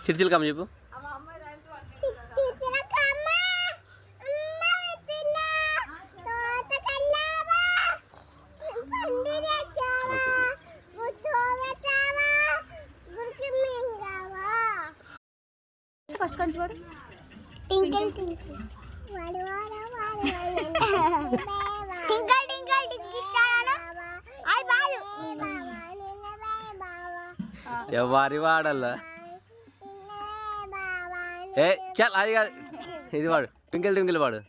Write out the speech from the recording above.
చిరుచిలకమ్మ చెప్పు. ఫస్ట్ కంచి వాడు ఎవరి వాడల్లా ఏ చల్ అది కాదు, ఇది వాడు ట్వింకిల్ ట్వింకిల్ వాడు.